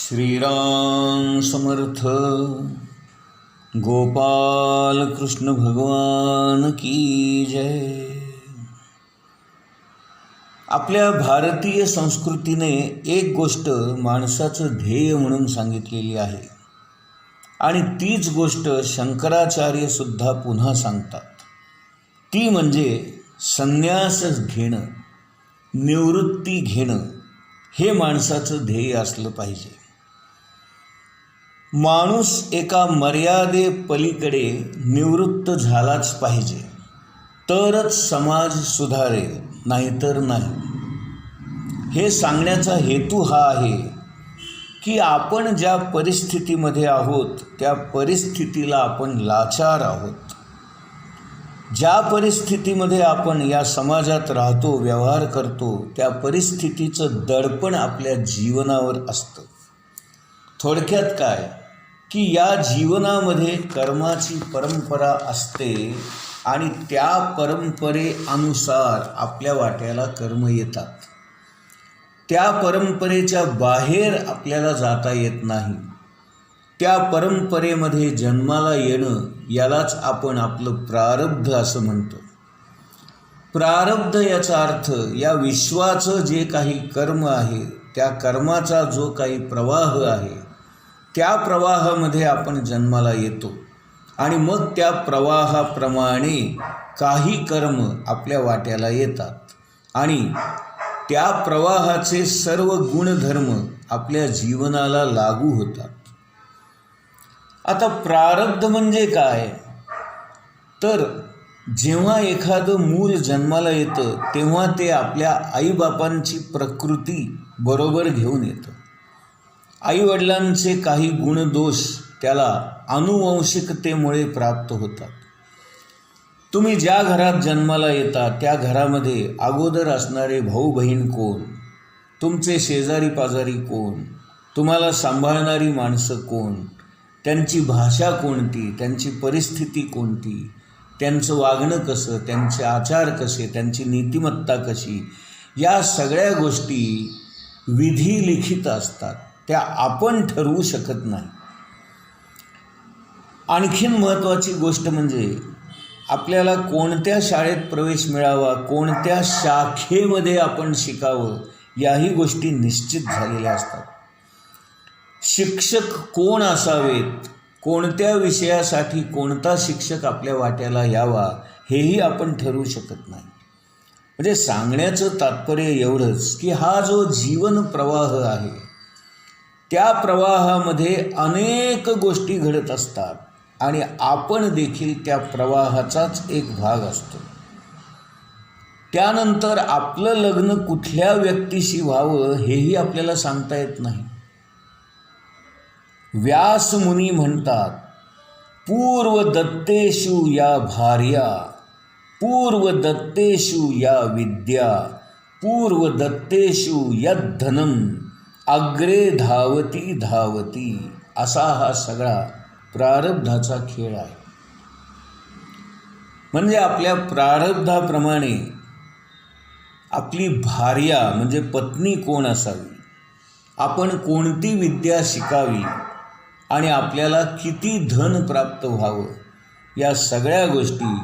श्रीराम समर्थ. गोपाल कृष्ण भगवान की जय. आपल्या भारतीय संस्कृतीने एक गोष्ट माणसाचं ध्येय म्हणून सांगितलेली आहे आणि तीच गोष्ट शंकराचार्य सुद्धा पुन्हा सांगतात. ती म्हणजे संन्यास घेणं, निवृत्ती घेणं हे माणसाचं ध्येय असलं पाहिजे. माणूस एका मर्यादेपलीकडे निवृत्त झालाच पाहिजे, तरच समाज सुधारेल, नाहीतर नाही. हे सांगण्याचा हेतू हा आहे की आपण ज्या परिस्थितीमध्ये आहोत त्या परिस्थितीला आपण लाचार आहोत. ज्या परिस्थितीमध्ये आपण या समाजात राहतो, व्यवहार करतो, त्या परिस्थितीचं दडपण आपल्या जीवनावर असतं. थोडक्यात काय की या जीवनामध्ये कर्माची परंपरा असते आणि त्या परंपरेनुसार आपल्या वाट्याला कर्म येतात. त्या परंपरेच्या बाहेर आपल्याला जाता येत नाही. त्या परंपरेमध्ये जन्माला येणं यालाच आपण आपलं प्रारब्ध असं म्हणतो. प्रारब्ध याचा अर्थ या विश्वाचं जे काही कर्म आहे, त्या कर्माचा जो काही प्रवाह आहे, त्या प्रवाहामध्ये आपण जन्माला येतो आणि मग त्या प्रवाहाप्रमाणे काही कर्म आपल्या वाट्याला येतात आणि त्या प्रवाहाचे सर्व गुणधर्म आपल्या जीवनाला लागू होतात. आता प्रारब्ध म्हणजे काय, तर जेव्हा एखादं मूल जन्माला येतं तेव्हा ते आपल्या आईबापांची प्रकृती बरोबर घेऊन येतं. आईवडिलांचे काही गुणदोष त्याला आनुवंशिकतेमुळे प्राप्त होतात. तुम्ही ज्या घरात जन्माला येता त्या घरामध्ये अगोदर असणारे भाऊ बहीण कोण, तुमचे शेजारी पाजारी कोण, तुम्हाला सांभाळणारी माणसं कोण, त्यांची भाषा कोणती, त्यांची परिस्थिती कोणती, त्यांचं वागणं कसं, त्यांचे आचार कसे, त्यांची नीतिमत्ता कशी, या सगळ्या गोष्टी विधी लिखित असतात. त्या आपण ठरवू शकत नाही. आणखीन महत्त्वाची गोष्ट म्हणजे आपल्याला कोणत्या शाळेत प्रवेश मिळावा, कोणत्या शाखेमध्ये आपण शिकावं, याही गोष्टी निश्चित झालेल्या असतात. शिक्षक कोण असावेत, कोणत्या विषयासाठी कोणता शिक्षक आपल्या वाट्याला यावा, हेही आपण ठरवू शकत नाही. म्हणजे सांगण्याचं तात्पर्य एवढंच की हा जो जीवन प्रवाह आहे त्या प्रवाहामध्ये अनेक गोष्टी घडत असतात आणि आपण देखील त्या प्रवाहाचाच एक भाग असतो. त्यानंतर आपलं लग्न कुठल्या व्यक्तीशी व्हावं हेही आपल्याला सांगता येत नाही. व्यासमुनी म्हणतात, पूर्व दत्तेषु या भार्या, पूर्व दत्तेषु या विद्या, पूर्व दत्तेषु यद्धनम, अग्रे धावती धावती. असा हा सगळा प्रारब्धाचा खेळ आहे. म्हणजे आपल्या प्रारब्धाप्रमाणे आपली भार्या म्हणजे पत्नी कोण असावी, आपण कोणती विद्या शिकावी आणि आपल्याला किती धन प्राप्त व्हावं, या सगळ्या गोष्टी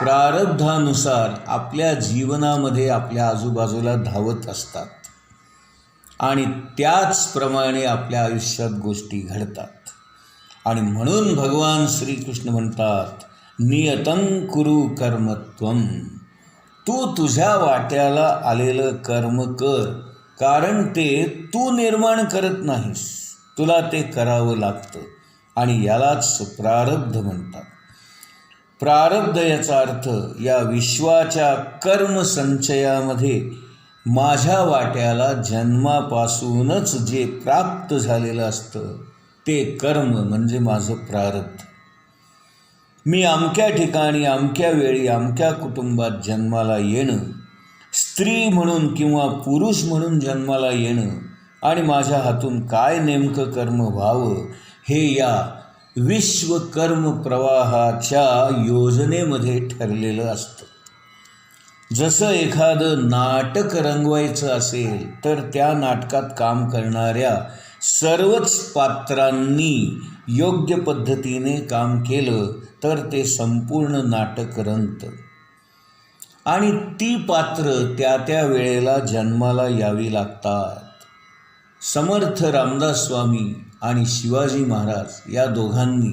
प्रारब्धानुसार आपल्या जीवनामध्ये आपल्या आजूबाजूला धावत असतात आणि त्याचप्रमाणे आपल्या आयुष्यात गोष्टी घडतात. आणि म्हणून भगवान श्रीकृष्ण म्हणतात, नियतं कुरु कर्मत्वम. तू तुझ्या वाट्याला आलेलं कर्म कर, कारण ते तू निर्माण करत नाहीस, तुला ते करावं लागतं आणि यालाच प्रारब्ध म्हणतात. प्रारब्ध याचा अर्थ या विश्वाच्या कर्मसंचयामध्ये माझ्या वाट्याला जन्मापासूनच जे प्राप्त झालेलं असतं ते कर्म म्हणजे माझं प्रारब्ध. मी अमक्या ठिकाणी, अमक्या वेळी, अमक्या कुटुंबात जन्माला येणं, स्त्री म्हणून किंवा पुरुष म्हणून जन्माला येणं आणि माझ्या हातून काय नेमकं कर्म व्हावं हे या विश्वकर्म प्रवाहाच्या योजनेमध्ये ठरलेलं असतं. जसं एखादं नाटक रंगवायचं असेल तर त्या नाटकात काम करणाऱ्या सर्वच पात्रांनी योग्य पद्धतीने काम केलं तर ते संपूर्ण नाटक रंगतं आणि ती पात्र त्या त्या वेळेला जन्माला यावी लागतात. समर्थ रामदास स्वामी आणि शिवाजी महाराज या दोघांनी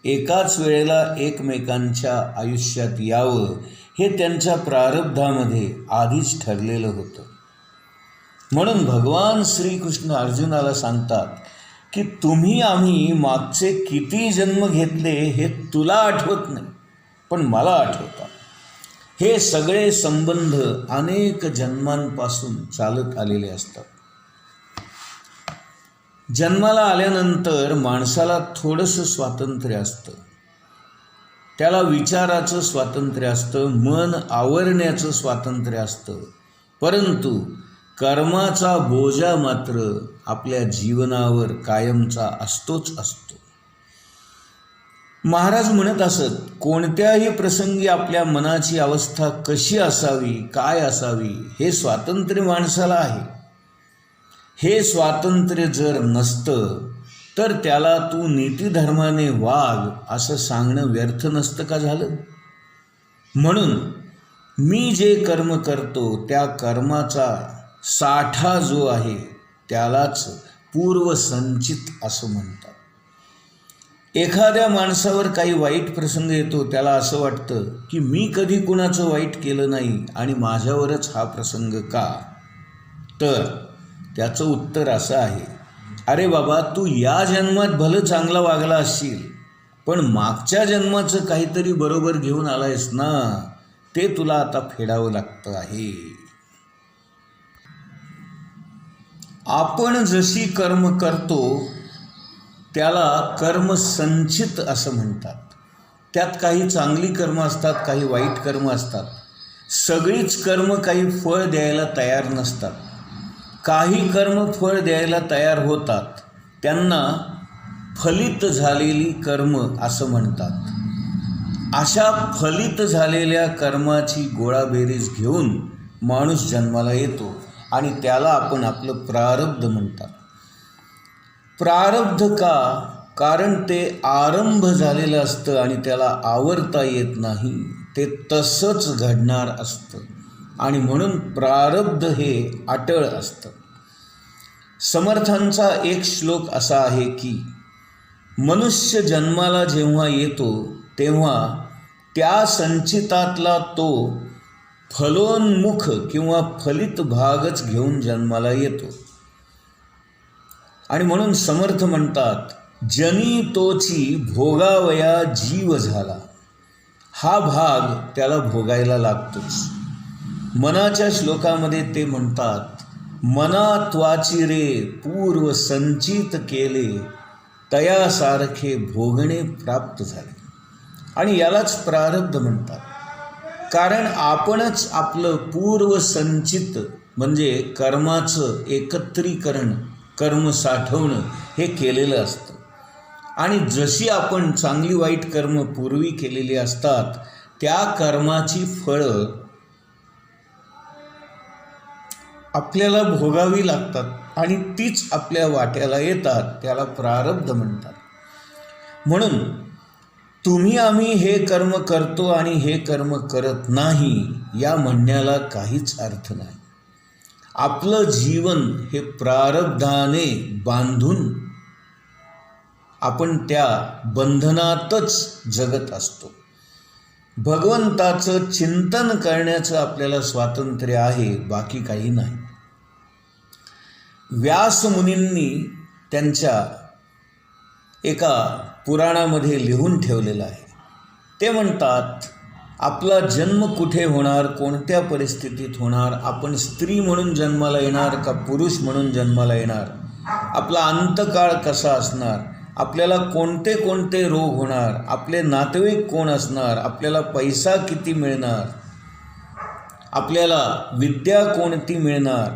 एकाच वेळेला एकमेकांच्या आयुष्यात यावं हे त्यांच्या प्रारब्धामध्ये आधीच ठरलेलं होतं. म्हणून भगवान श्रीकृष्ण अर्जुनाला सांगतात की तुम्ही आम्ही मागचे किती जन्म घेतले हे तुला आठवत नाही, पण मला आठवतात. हे सगळे संबंध अनेक जन्मांपासून चालत आलेले असतात. जन्माला आल्यानंतर माणसाला थोडंसं स्वातंत्र्य असतं. त्याला विचाराचं स्वातंत्र्य असतं, मन आवरण्याचं स्वातंत्र्य असतं, परंतु कर्माचा बोजा मात्र आपल्या जीवनावर कायमचा असतोच असतो. महाराज म्हणत असत, कोणत्याही प्रसंगी आपल्या मनाची अवस्था कशी असावी, काय असावी हे स्वातंत्र्य माणसाला आहे. हे स्वातंत्र्य जर नसतं तर त्याला तू नीतिधर्माने वाग असं सांगणं व्यर्थ नसतं का झालं? म्हणून मी जे कर्म करतो त्या कर्माचा साठा जो आहे त्यालाच पूर्वसंचित असं म्हणतात. एखाद्या माणसावर काही वाईट प्रसंग येतो, त्याला असं वाटतं की मी कधी कुणाचं वाईट केलं नाही आणि माझ्यावरच हा प्रसंग का? तर त्याचं उत्तर असं आहे, अरे बाबा, तू या जन्मात भलं चांगला वागला असशील, पण मागच्या जन्माचं काहीतरी बरोबर घेऊन आलायस ना, ते तुला आता फेडावं लागतं आहे. आपण जशी कर्म करतो त्याला कर्मसंचित असं म्हणतात. त्यात काही चांगली कर्म असतात, काही वाईट कर्म असतात. सगळीच कर्म काही फळ द्यायला तयार नसतात. काही कर्म फळ द्यायला तयार होतात, त्यांना फलित झालेली कर्म असं म्हणतात. अशा फलित झालेल्या कर्माची गोळाबेरीज घेऊन माणूस जन्माला येतो आणि त्याला आपण आपलं प्रारब्ध म्हणतात. प्रारब्ध का? कारण ते आरंभ झालेलं असतं आणि त्याला आवरता येत नाही, ते तसंच घडणार असतं आणि म्हणून प्रारब्ध हे अटळ असतं. समर्थांचा एक श्लोक असा आहे की मनुष्य जन्माला जेव्हा येतो तेव्हा त्या संचितातला तो फलोन्मुख किंवा फलित भागच घेऊन जन्माला येतो. आणि म्हणून समर्थ म्हणतात, जनी तोची भोगावया जीव झाला. हा भाग त्याला भोगायला लागतोच. मनाच्या श्लोकामध्ये ते म्हणतात, मना त्वाची रे पूर्व संचित केले, तयासारखे भोगणे प्राप्त झाले. आणि यालाच प्रारब्ध म्हणतात. कारण आपणच आपलं पूर्वसंचित म्हणजे कर्माचं एकत्रीकरण, कर्म साठवणं हे केलेलं असतं. आणि जशी आपण चांगली वाईट कर्म पूर्वी केलेली असतात, त्या कर्माची फळं आपल्याला भोगावी लागतात आणि तीच आपल्या वाट्याला येतात. त्याला प्रारब्ध म्हणतात. म्हणून तुम्ही आम्ही हे कर्म करतो आणि हे कर्म करत नाही या म्हणण्याला काहीच अर्थ नाही. आपलं जीवन हे प्रारब्धाने बांधून आपण त्या बंधनातच जगत असतो. भगवंताचं चिंतन करण्याचं आपल्याला स्वातंत्र्य आहे, बाकी काही नाही. व्यासमुनींनी त्यांच्या एका पुराणामध्ये लिहून ठेवलेलं आहे. ते म्हणतात, आपला जन्म कुठे होणार, कोणत्या परिस्थितीत होणार, आपण स्त्री म्हणून जन्माला येणार का पुरुष म्हणून जन्माला येणार, आपला अंतकाळ कसा असणार, आपल्याला कोणते कोणते रोग होणार, आपले नातेवाईक कोण असणार, आपल्याला पैसा किती मिळणार, आपल्याला विद्या कोणती मिळणार,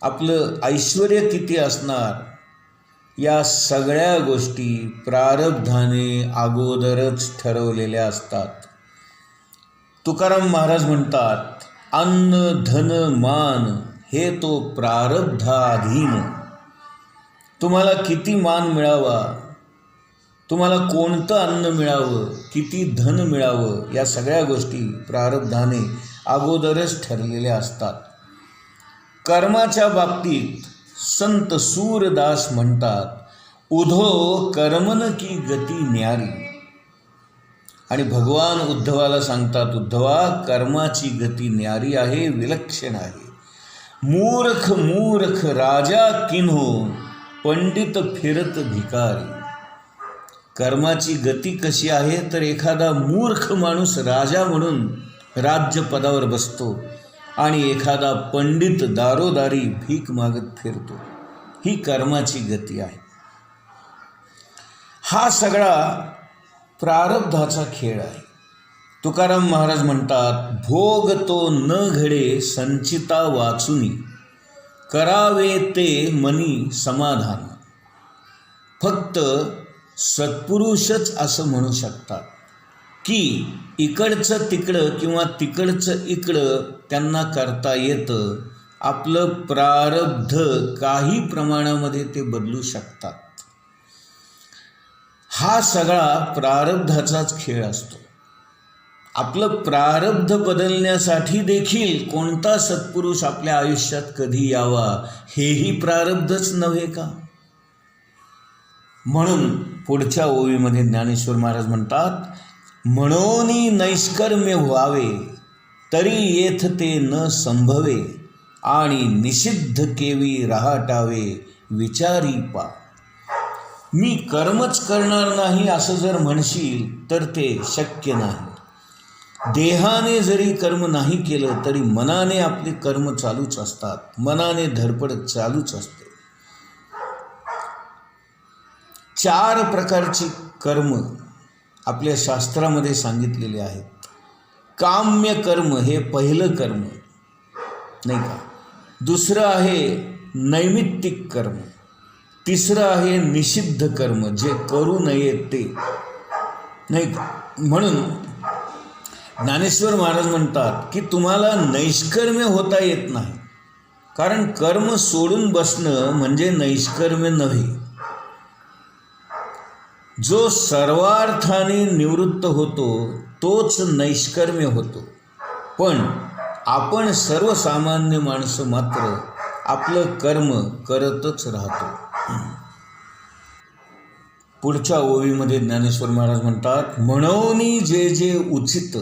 आपलं ऐश्वर्य किती असणार, या सगळ्या गोष्टी प्रारब्धाने अगोदरच ठरवलेल्या असतात. तुकाराम महाराज म्हणतात, अन्न धन मान हे तो प्रारब्धाधीन. तुम्हाला किती मान मिळावा, तुम्हाला कोणतं अन्न मिळावं, किती धन मिळावं, या सगळ्या गोष्टी प्रारब्धाने अगोदरच ठरलेल्या असतात. कर्माच्या बाबतीत संत सूरदास म्हणतात, उधो कर्मन की गती न्यारी. आणि भगवान उद्धवाला सांगतात, उद्धवा कर्माची गती न्यारी आहे, विलक्षण आहे. मूर्ख मूर्ख राजा किन्हो, पंडित फिरत भिकारी. कर्माची गती कशी आहे तर एखादा मूर्ख माणूस राजा म्हणून राज्यपदावर बसतो आणि एखादा पंडित दारोदारी भीक मागत फिरतो. ही कर्माची गती आहे. हा सगळा प्रारब्धाचा खेळ आहे. तुकाराम महाराज म्हणतात, भोग तो न घडे संचिता वाचुनी, करावे ते मनी समाधान. फक्त सत्पुरुषच असं म्हणू शकतात की इकडचं तिकडं किंवा तिकडचं इकडं त्यांना करता येतं. आपलं प्रारब्ध काही प्रमाणामध्ये ते बदलू शकतात. हा सगळा प्रारब्धाचाच खेळ असतो. आपलं प्रारब्ध बदलण्यासाठी देखील कोणता सत्पुरुष आपल्या आयुष्यात कधी यावा, हेही प्रारब्धच नव्हे का? म्हणून पुढच्या ओवीमध्ये ज्ञानेश्वर महाराज म्हणतात, म्हणोनी नैष्कर्म्य व्हावे, तरी येथ ते न संभवे, आणि निषिद्ध केवी रहाटावे, विचारी पा. मी कर्मच करणार नाही असं जर म्हणशील तर ते शक्य नाही. देहाने जरी कर्म नाही केलं तरी मनाने आपले कर्म चालूच असतात. मनाने धडपड चालूच असते. 4 प्रकारची कर्म आपल्या शास्त्रामध्ये सांगितलेले आहेत. काम्य कर्म हे पहिलं कर्म नाही का. दुसरं आहे नैमित्तिक कर्म. तिसरं आहे निषिद्ध कर्म, जे करू नये ते नाही का. म्हणून ज्ञानेश्वर महाराज म्हणतात की तुम्हाला नैष्कर्म्य होता येत नाही, कारण कर्म सोडून बसणं म्हणजे नैष्कर्म्य नव्हे. जो सर्वार्थाने निवृत्त होतो तोच नैष्कर्म्य होतो. पण आपण सर्वसामान्य माणसं मात्र आपलं कर्म करतच राहतो. पुढच्या ओवीमध्ये ज्ञानेश्वर महाराज म्हणतात, म्हणोनी जे जे उचित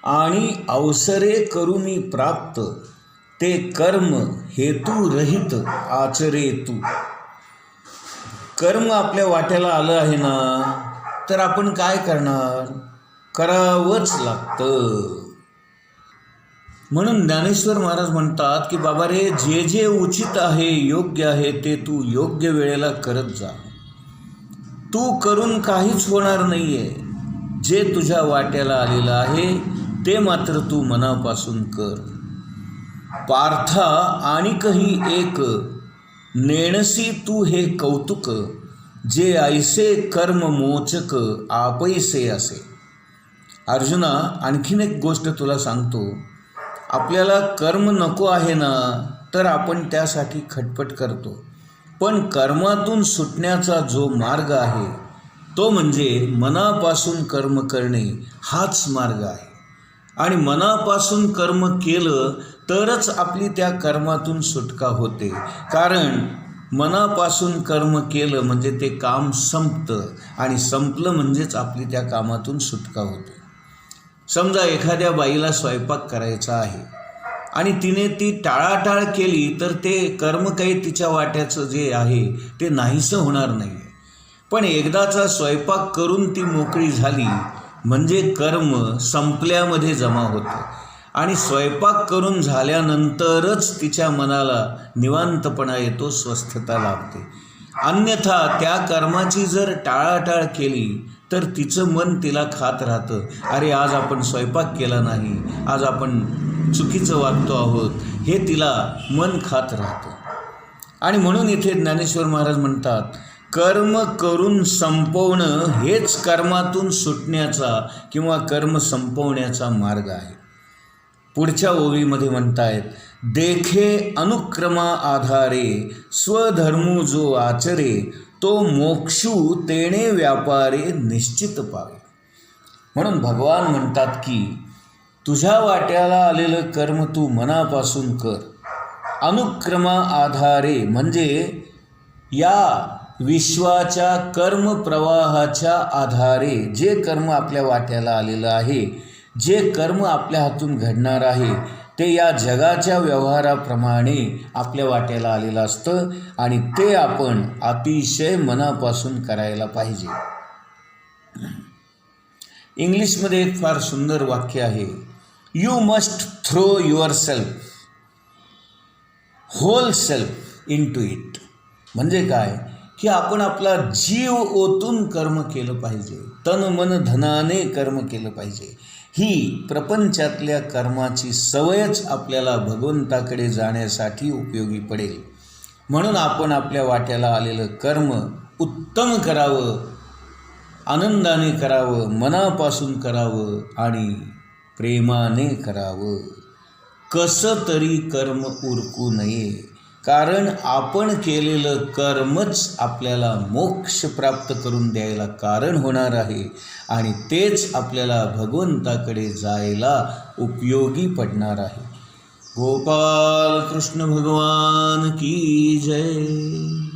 आणि अवसरे करूनी प्राप्त, ते कर्म हेतू रहित आचरे तू. कर्म आपल्या वाट्याला आलं आहे ना, तर आपण काय करणार? करावंच लागतं. म्हणून ज्ञानेश्वर महाराज म्हणतात की बाबा रे, जे जे उचित आहे, योग्य आहे, ते तू योग्य वेळेला करत जा. तू करून काहीच होणार नाही आहे. जे तुझ्या वाट्याला आलेलं आहे ते मात्र तू मनापासून कर. पार्था आणिकही एक नेणसी तू हे कौतुक, जे ऐसे कर्म मोचक आपैसे असे. अर्जुना, आणखीन एक गोष्ट तुला सांगतो. आपल्याला कर्म नको आहे ना, तर आपण त्यासाठी खटपट करतो. पण कर्मातून सुटण्याचा जो मार्ग आहे तो म्हणजे मनापासून कर्म करणे, हाच मार्ग आहे. आणि मनापासून कर्म केलं तरच आपली त्या कर्मातून सुटका होते. कारण मनापासून कर्म केलं म्हणजे ते काम संपतं, आणि संपलं म्हणजेच आपली त्या कामातून सुटका होते. समजा एखाद्या बाईला स्वयंपाक करायचा आहे आणि तिने ती टाळाटाळ केली तर ते कर्म काही तिच्या वाट्याचं जे आहे ते नाहीसं होणार नाही. पण एकदाचा स्वयंपाक करून ती मोकळी झाली म्हणजे कर्म संपल्यामध्ये जमा होतं, आणि स्वयंपाक करून झाल्यानंतरच तिच्या मनाला निवांतपणा येतो, स्वस्थता लाभते. अन्यथा त्या कर्माची जर टाळाटाळ केली तर तिचं मन तिला खात राहतं. अरे, आज आपण स्वयंपाक केला नाही, आज आपण चुकीचं वागतो आहोत, हे तिला मन खात राहतं. आणि म्हणून इथे ज्ञानेश्वर महाराज म्हणतात, कर्म करून संपवणं हेच कर्मातून सुटण्याचा किंवा कर्म संपवण्याचा मार्ग आहे. पुढच्या ओवीमध्ये म्हणतायत, देखे अनुक्रमा आधारे, स्वधर्मू जो आचरे, तो मोक्षू तेणे व्यापारे निश्चित पावे. म्हणून भगवान म्हणतात की तुझ्या वाट्याला आलेलं कर्म तू मनापासून कर. अनुक्रमा आधारे म्हणजे या विश्वाच्या कर्म प्रवाहाच्या आधारे जे कर्म आपल्या वाट्याला आलेलं आहे, जे कर्म आपल्या हातून घडणार आहे, ते या जगाच्या व्यवहाराप्रमाणे आपल्या वाट्याला आलेलं असतं आणि ते आपण अतिशय मनापासून करायला पाहिजे. इंग्लिशमध्ये एक फार सुंदर वाक्य आहे, you must throw yourself, whole self into it. म्हणजे काय की आपण आपला जीव ओतून कर्म केलं पाहिजे, तन मन धनाने कर्म केलं पाहिजे. ही प्रपंचातल्या कर्माची सवयच आपल्याला भगवंताकडे जाण्यासाठी उपयोगी पडेल. म्हणून आपण आपल्या वाट्याला आलेलं कर्म उत्तम करावं, आनंदाने करावं, मनापासून करावं आणि प्रेमाने करावं. कसं तरी कर्म उरकू नये, कारण आपण केलेलं कर्मच आपल्याला मोक्ष प्राप्त करून द्यायला कारण होणार आहे आणि तेच आपल्याला भगवंताकडे जायला उपयोगी पडणार आहे. गोपाल कृष्ण भगवान की जय.